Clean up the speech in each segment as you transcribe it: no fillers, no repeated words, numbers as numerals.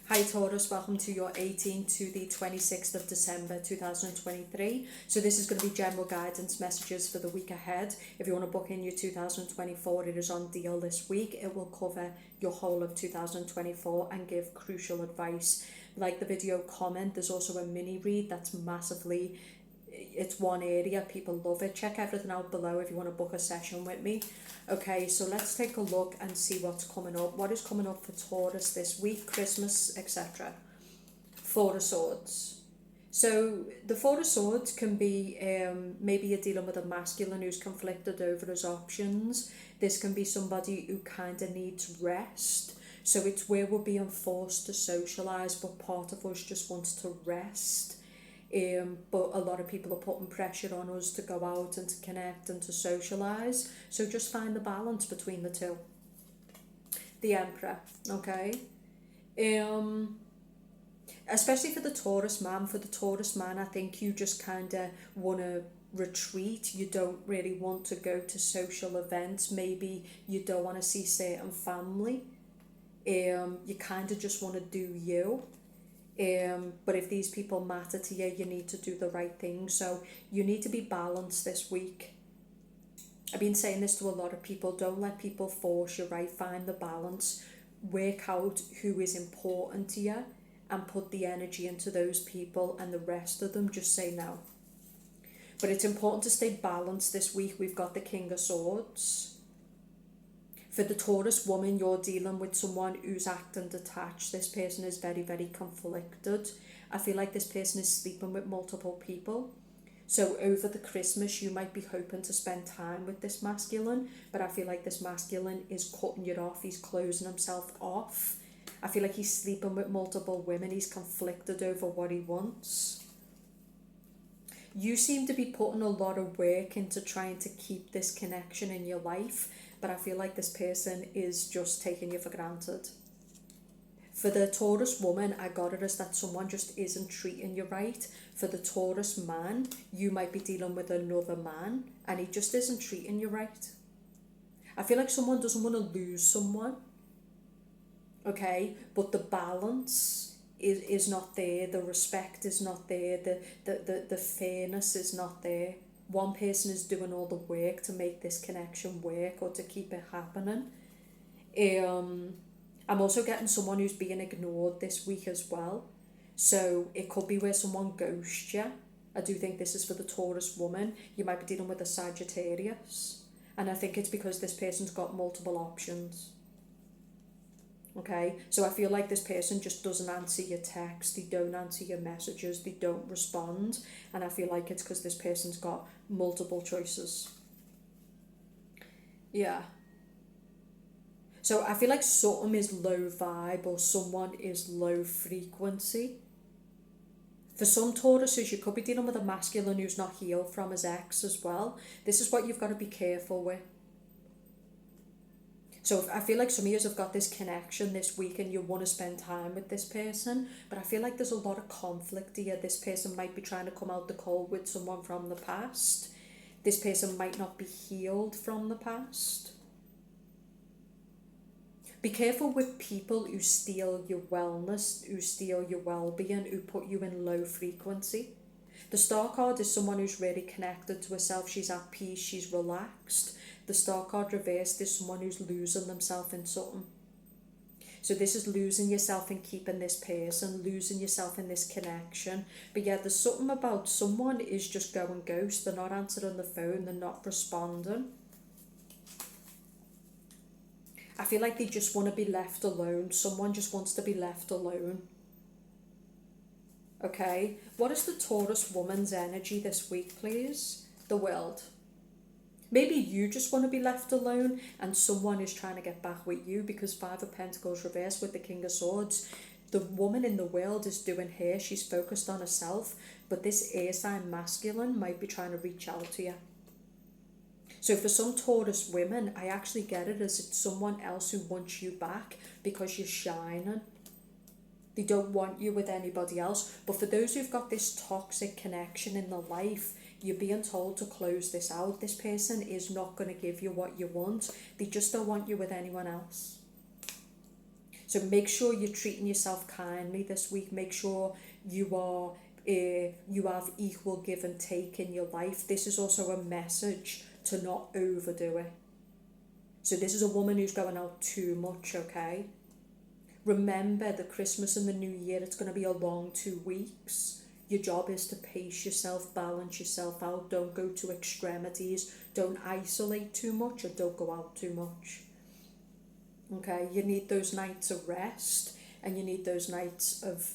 Hi Taurus, welcome to your 18th to the 26th of December 2023. So this is going to be general guidance messages for the week ahead. If you want to book in your 2024, it is on deal this week. It will cover your whole of 2024 and give crucial advice. Like the video, comment. There's also a mini read that's massively, it's one area, people love it. Check everything out below if you want to book a session with me. Okay, so let's take a look and see what's coming up. What is coming up for Taurus this week, Christmas, etc. Four of Swords. So the Four of Swords can be maybe you're dealing with a masculine who's conflicted over his options. This can be somebody who kind of needs rest. So it's where we're being forced to socialise, but part of us just wants to rest. But a lot of people are putting pressure on us to go out and to connect and to socialise. So just find the balance between the two. The Emperor, okay? Especially for the Taurus man. For the Taurus man, I think you just kind of want to retreat. You don't really want to go to social events. Maybe you don't want to see certain family. You kind of just want to do you. But if these people matter to you, you need to do the right thing. So you need to be balanced this week. I've been saying this to a lot of people. Don't let people force you, right? Find the balance. Work out who is important to you and put the energy into those people, and the rest of them just say no. But it's important to stay balanced this week. We've got the King of Swords. For the Taurus woman, you're dealing with someone who's acting detached. This person is very, very conflicted. I feel like this person is sleeping with multiple people. So over the Christmas, you might be hoping to spend time with this masculine, but I feel like this masculine is cutting you off. He's closing himself off. I feel like he's sleeping with multiple women. He's conflicted over what he wants. You seem to be putting a lot of work into trying to keep this connection in your life, but I feel like this person is just taking you for granted. For the Taurus woman, I got it as that someone just isn't treating you right. For the Taurus man, you might be dealing with another man and he just isn't treating you right. I feel like someone doesn't want to lose someone, okay? But the balance is not there, the respect is not there, the fairness is not there. One person is doing all the work to make this connection work or to keep it happening. I'm also getting someone who's being ignored this week as well. So it could be where someone ghosts you. I do think this is for the Taurus woman. You might be dealing with a Sagittarius. And I think it's because this person's got multiple options. Okay, so I feel like this person just doesn't answer your text, they don't answer your messages, they don't respond, and I feel like it's because this person's got multiple choices. Yeah. So I feel like something is low vibe or someone is low frequency. For some Tauruses, you could be dealing with a masculine who's not healed from his ex as well. This is what you've got to be careful with. So I feel like some of you have got this connection this week and you want to spend time with this person, but I feel like there's a lot of conflict here. This person might be trying to come out the cold with someone from the past. This person might not be healed from the past. Be careful with people who steal your wellness, who steal your well-being, who put you in low frequency. The Star card is someone who's really connected to herself. She's at peace, she's relaxed. The Star card reversed is someone who's losing themselves in something. So this is losing yourself in keeping this person, losing yourself in this connection. But yeah, there's something about someone is just going ghost. They're not answering the phone, they're not responding. I feel like they just want to be left alone. Someone just wants to be left alone. Okay, what is the Taurus woman's energy this week, please? The World. Maybe you just want to be left alone and someone is trying to get back with you, because Five of Pentacles reversed with the King of Swords. The woman in the World is doing her, she's focused on herself, but this air sign masculine might be trying to reach out to you. So for some Taurus women, I actually get it as it's someone else who wants you back because you're shining. They don't want you with anybody else. But for those who've got this toxic connection in their life, you're being told to close this out. This person is not going to give you what you want. They just don't want you with anyone else. So make sure you're treating yourself kindly this week. Make sure you have equal give and take in your life. This is also a message to not overdo it. So this is a woman who's going out too much, okay? Remember, the Christmas and the New Year, it's going to be a long 2 weeks. Your job is to pace yourself, balance yourself out. Don't go to extremities. Don't isolate too much, or don't go out too much. Okay, you need those nights of rest, and you need those nights of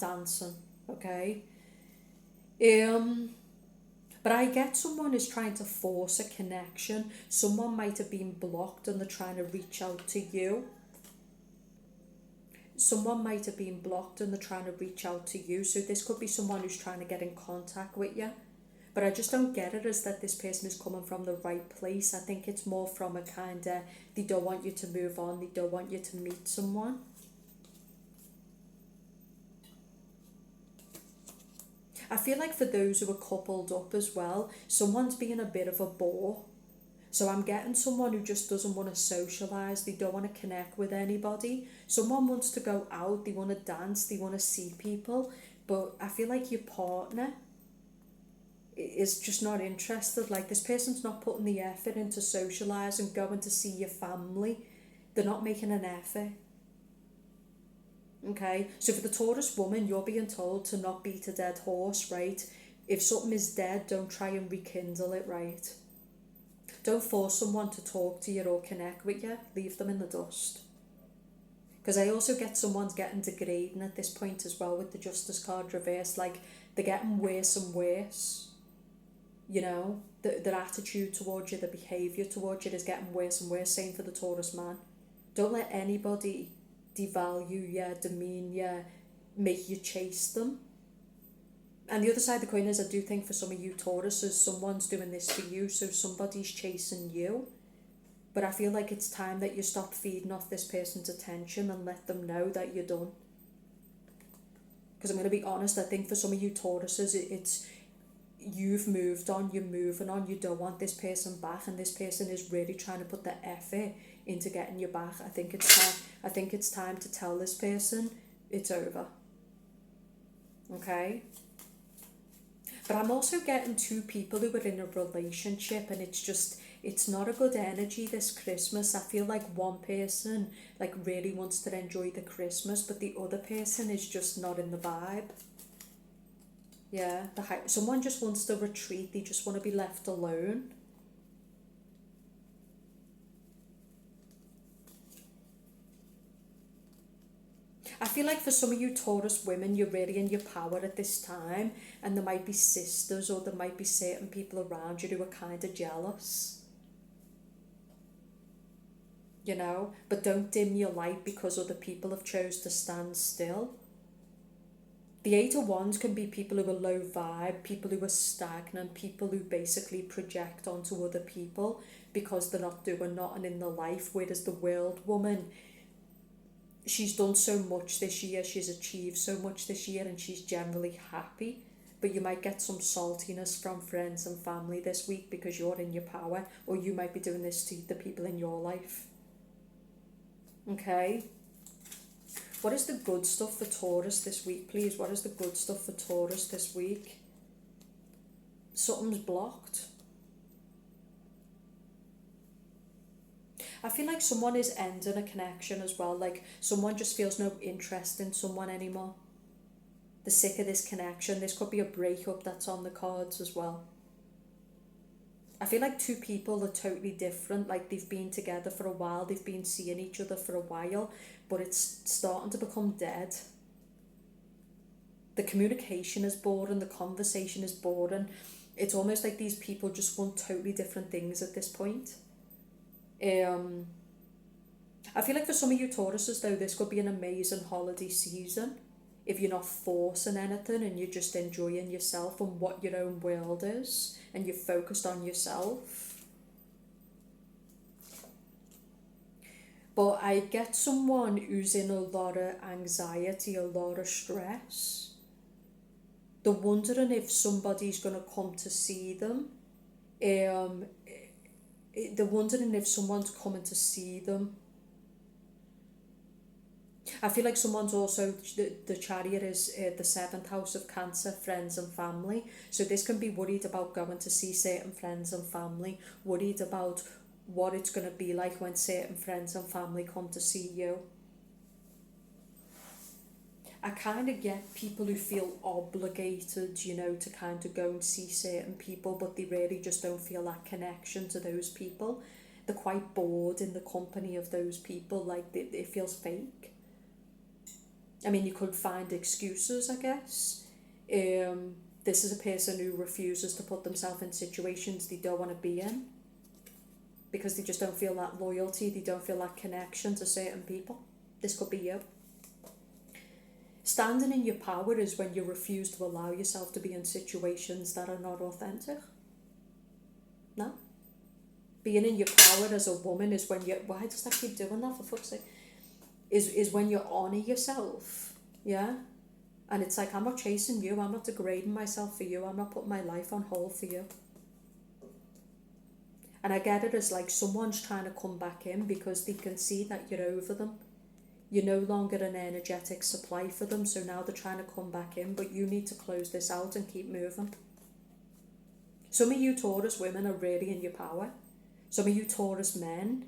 dancing, okay? But I get someone is trying to force a connection. Someone might have been blocked and they're trying to reach out to you. Someone might have been blocked and they're trying to reach out to you. So this could be someone who's trying to get in contact with you. But I just don't get it as that this person is coming from the right place. I think it's more from a kind of, they don't want you to move on. They don't want you to meet someone. I feel like for those who are coupled up as well, someone's being a bit of a bore. So I'm getting someone who just doesn't want to socialise, they don't want to connect with anybody. Someone wants to go out, they want to dance, they want to see people, but I feel like your partner is just not interested. Like, this person's not putting the effort into socialise and going to see your family. They're not making an effort. Okay, so for the Taurus woman, you're being told to not beat a dead horse, right? If something is dead, don't try and rekindle it, right? Don't force someone to talk to you or connect with you. Leave them in the dust. Because I also get someone's getting degrading at this point as well with the Justice card reversed. Like, they're getting worse and worse. You know, their attitude towards you, their behaviour towards you is getting worse and worse. Same for the Taurus man. Don't let anybody devalue you, demean you, make you chase them. And the other side of the coin is, I do think for some of you Tauruses, someone's doing this for you, so somebody's chasing you. But I feel like it's time that you stop feeding off this person's attention and let them know that you're done. Because I'm going to be honest, I think for some of you Tauruses, it's you've moved on, you're moving on, you don't want this person back, and this person is really trying to put the effort into getting you back. I think it's time to tell this person it's over. Okay? But I'm also getting two people who are in a relationship, and it's not a good energy this Christmas. I feel like one person like really wants to enjoy the Christmas, but the other person is just not in the vibe. Yeah, someone just wants to retreat. They just want to be left alone. I feel like for some of you Taurus women, you're really in your power at this time, and there might be sisters or there might be certain people around you who are kind of jealous. You know, but don't dim your light because other people have chose to stand still. The 8 of Wands can be people who are low vibe, people who are stagnant, people who basically project onto other people because they're not doing nothing in their life, whereas the World Woman, she's done so much this year, she's achieved so much this year, and she's generally happy. But you might get some saltiness from friends and family this week because you're in your power, or you might be doing this to the people in your life. Okay? What is the good stuff for Taurus this week, please? What is the good stuff for Taurus this week? Something's blocked. I feel like someone is ending a connection as well. Like, someone just feels no interest in someone anymore. They're sick of this connection. This could be a breakup that's on the cards as well. I feel like two people are totally different. Like, they've been together for a while. They've been seeing each other for a while. But it's starting to become dead. The communication is boring. The conversation is boring. It's almost like these people just want totally different things at this point. I feel like for some of you Tauruses though, this could be an amazing holiday season if you're not forcing anything and you're just enjoying yourself and what your own world is and you're focused on yourself. But I get someone who's in a lot of anxiety, a lot of stress. They're wondering if somebody's going to come to see them. They're wondering if someone's coming to see them. I feel like someone's also, the chariot is the seventh house of Cancer, friends and family. So this can be worried about going to see certain friends and family, worried about what it's going to be like when certain friends and family come to see you. I kind of get people who feel obligated, you know, to kind of go and see certain people, but they really just don't feel that connection to those people. They're quite bored in the company of those people, like it feels fake. I mean, you could find excuses, I guess. This is a person who refuses to put themselves in situations they don't want to be in because they just don't feel that loyalty, they don't feel that connection to certain people. This could be you. Standing in your power is when you refuse to allow yourself to be in situations that are not authentic. No? Being in your power as a woman is when you... Why does that keep doing that, for fuck's sake? Is when you honour yourself, yeah? And it's like, I'm not chasing you, I'm not degrading myself for you, I'm not putting my life on hold for you. And I get it as like someone's trying to come back in because they can see that you're over them. You're no longer an energetic supply for them, so now they're trying to come back in, but you need to close this out and keep moving. Some of you Taurus women are really in your power. Some of you Taurus men,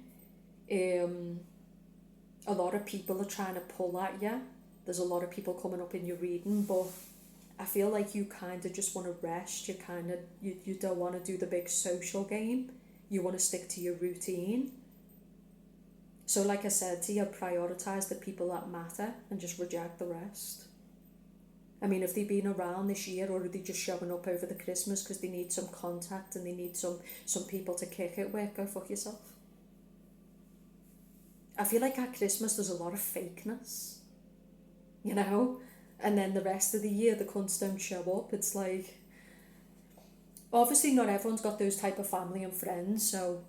a lot of people are trying to pull at you. There's a lot of people coming up in your reading, but I feel like you kind of just want to rest. You don't want to do the big social game. You want to stick to your routine. So like I said to you, prioritise the people that matter and just reject the rest. I mean, if they've been around this year, or are they just showing up over the Christmas because they need some contact and they need some people to kick it with, go fuck yourself. I feel like at Christmas there's a lot of fakeness, you know? And then the rest of the year the cunts don't show up. It's like, obviously not everyone's got those type of family and friends, so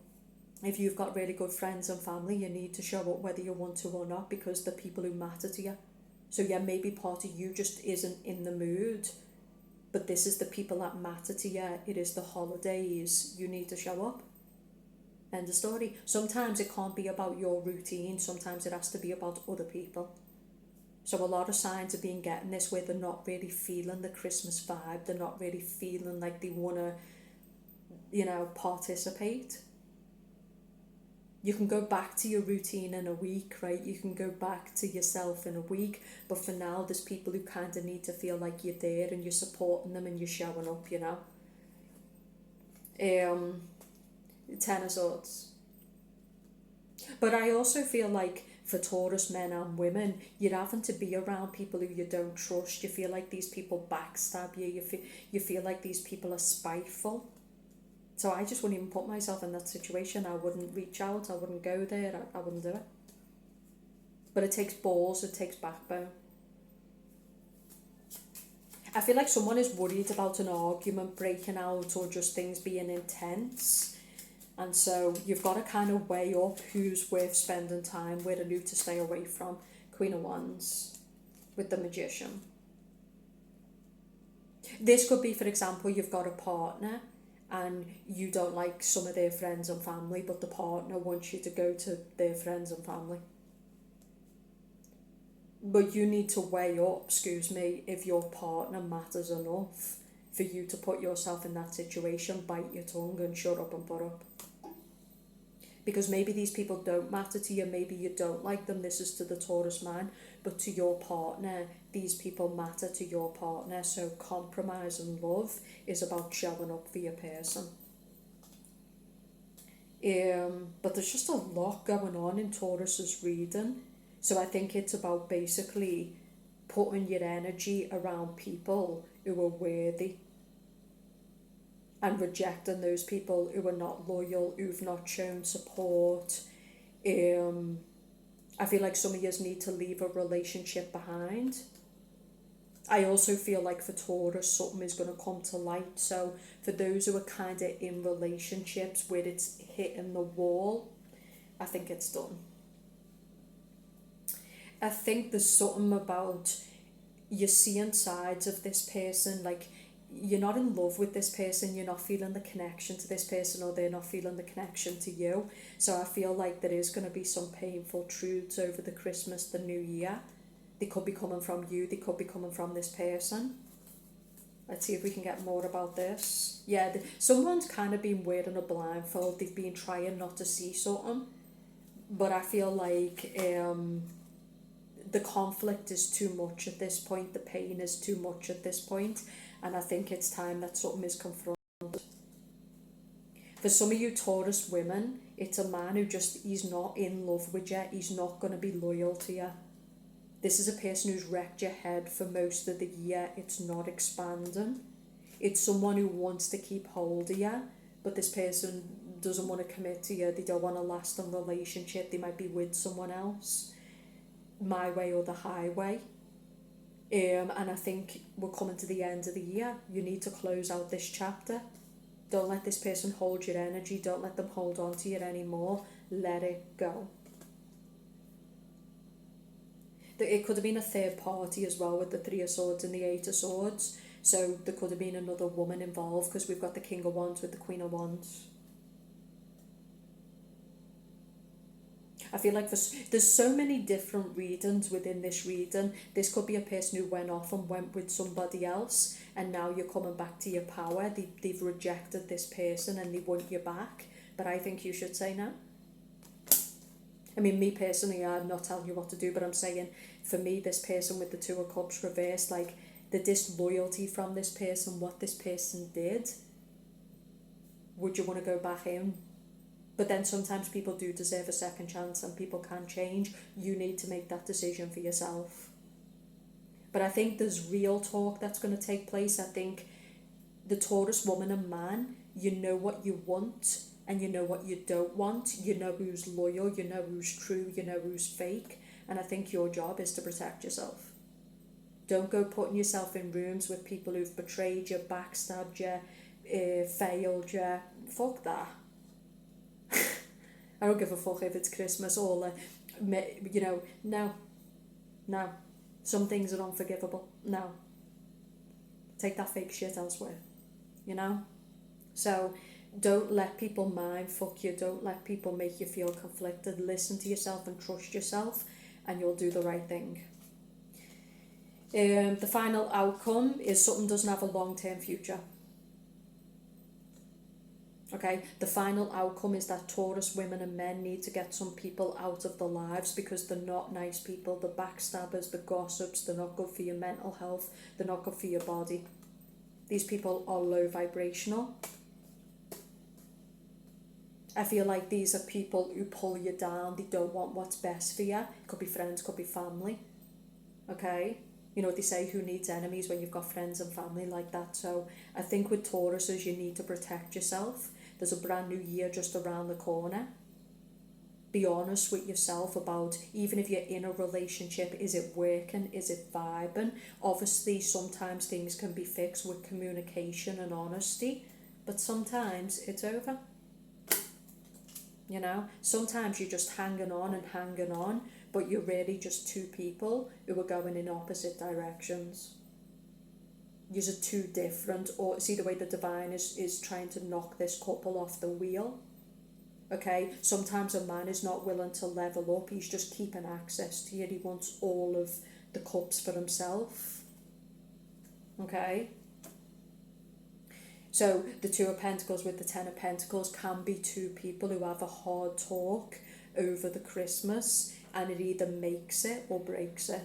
if you've got really good friends and family, you need to show up whether you want to or not, because they're people who matter to you. So yeah, maybe part of you just isn't in the mood, but this is the people that matter to you. It is the holidays. You need to show up. End of story. Sometimes it can't be about your routine. Sometimes it has to be about other people. So a lot of signs have been getting this where they're not really feeling the Christmas vibe. They're not really feeling like they want to, you know, participate. You can go back to your routine in a week, right? You can go back to yourself in a week. But for now, there's people who kind of need to feel like you're there and you're supporting them and you're showing up, you know? 10 of Swords. But I also feel like for Taurus men and women, you're having to be around people who you don't trust. You feel like these people backstab you. You feel like these people are spiteful. So I just wouldn't even put myself in that situation. I wouldn't reach out. I wouldn't go there. I wouldn't do it. But it takes balls. It takes backbone. I feel like someone is worried about an argument breaking out or just things being intense. And so you've got to kind of weigh up who's worth spending time with and who to stay away from. Queen of Wands with the Magician. This could be, for example, you've got a partner and you don't like some of their friends and family, but the partner wants you to go to their friends and family. But you need to weigh up, if your partner matters enough for you to put yourself in that situation, bite your tongue and shut up and put up. Because maybe these people don't matter to you, maybe you don't like them, this is to the Taurus man, but to your partner, these people matter to your partner, so compromise and love is about showing up for your person. But there's just a lot going on in Taurus's reading, so I think it's about basically putting your energy around people who are worthy and rejecting those people who are not loyal, who've not shown support. I feel like some of you need to leave a relationship behind. I also feel like for Taurus, something is going to come to light. So for those who are kind of in relationships where it's hitting the wall, I think it's done. I think there's something about you're seeing sides of this person, like you're not in love with this person, you're not feeling the connection to this person, or they're not feeling the connection to you. So I feel like there is going to be some painful truths over the Christmas, the New Year. They could be coming from you, they could be coming from this person. Let's see if we can get more about this. Yeah, someone's kind of been wearing a blindfold. They've been trying not to see something. But I feel like the conflict is too much at this point. The pain is too much at this point. And I think it's time that something is confronted. For some of you Taurus women, it's a man who he's not in love with you. He's not going to be loyal to you. This is a person who's wrecked your head for most of the year. It's not expanding. It's someone who wants to keep hold of you, but this person doesn't want to commit to you. They don't want a lasting relationship. They might be with someone else. My way or the highway. And I think we're coming to the end of the year. You need to close out this chapter. Don't let this person hold your energy. Don't let them hold on to you anymore. Let it go. It could have been a third party as well with the Three of Swords and the Eight of Swords. So there could have been another woman involved, because we've got the King of Wands with the Queen of Wands. I feel like there's so many different readings within this reading. This could be a person who went off and went with somebody else, and now you're coming back to your power. They've rejected this person and they want you back. But I think you should say no. I mean, me personally, I'm not telling you what to do, but I'm saying, for me, this person with the Two of Cups reversed, like the disloyalty from this person, what this person did, would you want to go back in? But then sometimes people do deserve a second chance and people can change. You need to make that decision for yourself. But I think there's real talk that's going to take place. I think the Taurus woman and man, you know what you want and you know what you don't want. You know who's loyal, you know who's true, you know who's fake. And I think your job is to protect yourself. Don't go putting yourself in rooms with people who've betrayed you, backstabbed you, failed you. Fuck that. I don't give a fuck if it's Christmas or, no. Some things are unforgivable. No. Take that fake shit elsewhere, So don't let people mind fuck you. Don't let people make you feel conflicted. Listen to yourself and trust yourself, and you'll do the right thing. The final outcome is something doesn't have a long-term future. Okay, the final outcome is that Taurus women and men need to get some people out of their lives because they're not nice people. The backstabbers, the gossips, they're not good for your mental health, they're not good for your body. These people are low vibrational. I feel like these are people who pull you down. They don't want what's best for you. It could be friends, could be family. Okay? You know what they say, who needs enemies when you've got friends and family like that? So I think with Tauruses, you need to protect yourself. There's a brand new year just around the corner. Be honest with yourself about, even if you're in a relationship, is it working? Is it vibing? Obviously, sometimes things can be fixed with communication and honesty, but sometimes it's over. Sometimes you're just hanging on, but you're really just two people who are going in opposite directions. You're too different, or see the way the divine is trying to knock this couple off the wheel. Okay, sometimes a man is not willing to level up. He's just keeping access to you. He wants all of the cups for himself. Okay. So the Two of Pentacles with the Ten of Pentacles can be two people who have a hard talk over the Christmas, and it either makes it or breaks it.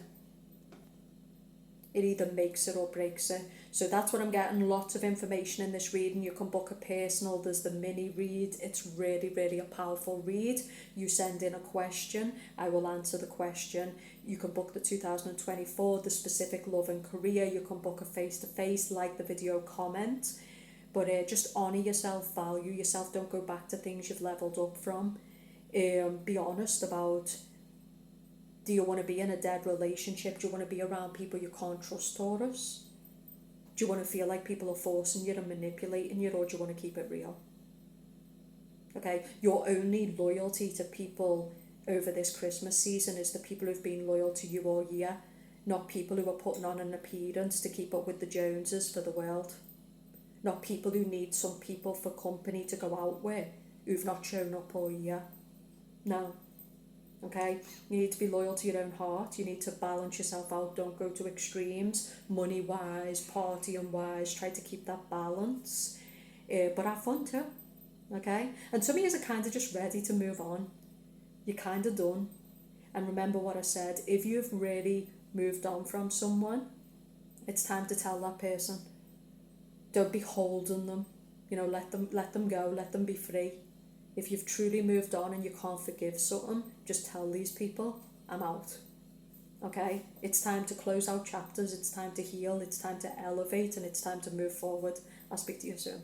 It either makes it or breaks it. So that's what I'm getting. Lots of information in this reading. You can book a personal. There's the mini read. It's really, really a powerful read. You send in a question. I will answer the question. You can book the 2024, the specific love and career. You can book a face-to-face, like the video, comment. But just honour yourself, value yourself. Don't go back to things you've leveled up from. Be honest about, do you want to be in a dead relationship? Do you want to be around people you can't trust, Taurus? Do you want to feel like people are forcing you and manipulating you, or do you want to keep it real? Okay, your only loyalty to people over this Christmas season is the people who've been loyal to you all year, not people who are putting on an appearance to keep up with the Joneses for the world. not people who need some people for company to go out with who've not shown up all year. No. Okay, you need to be loyal to your own heart. You need to balance yourself out. Don't go to extremes, money wise, partying wise. Try to keep that balance, but have fun too. Okay, and some of you are kind of just ready to move on. You're kind of done. And remember what I said, if you've really moved on from someone, it's time to tell that person. Don't be holding them. Let them go, let them be free. If you've truly moved on and you can't forgive something, just tell these people, I'm out. Okay? It's time to close out chapters, it's time to heal, it's time to elevate, and it's time to move forward. I'll speak to you soon.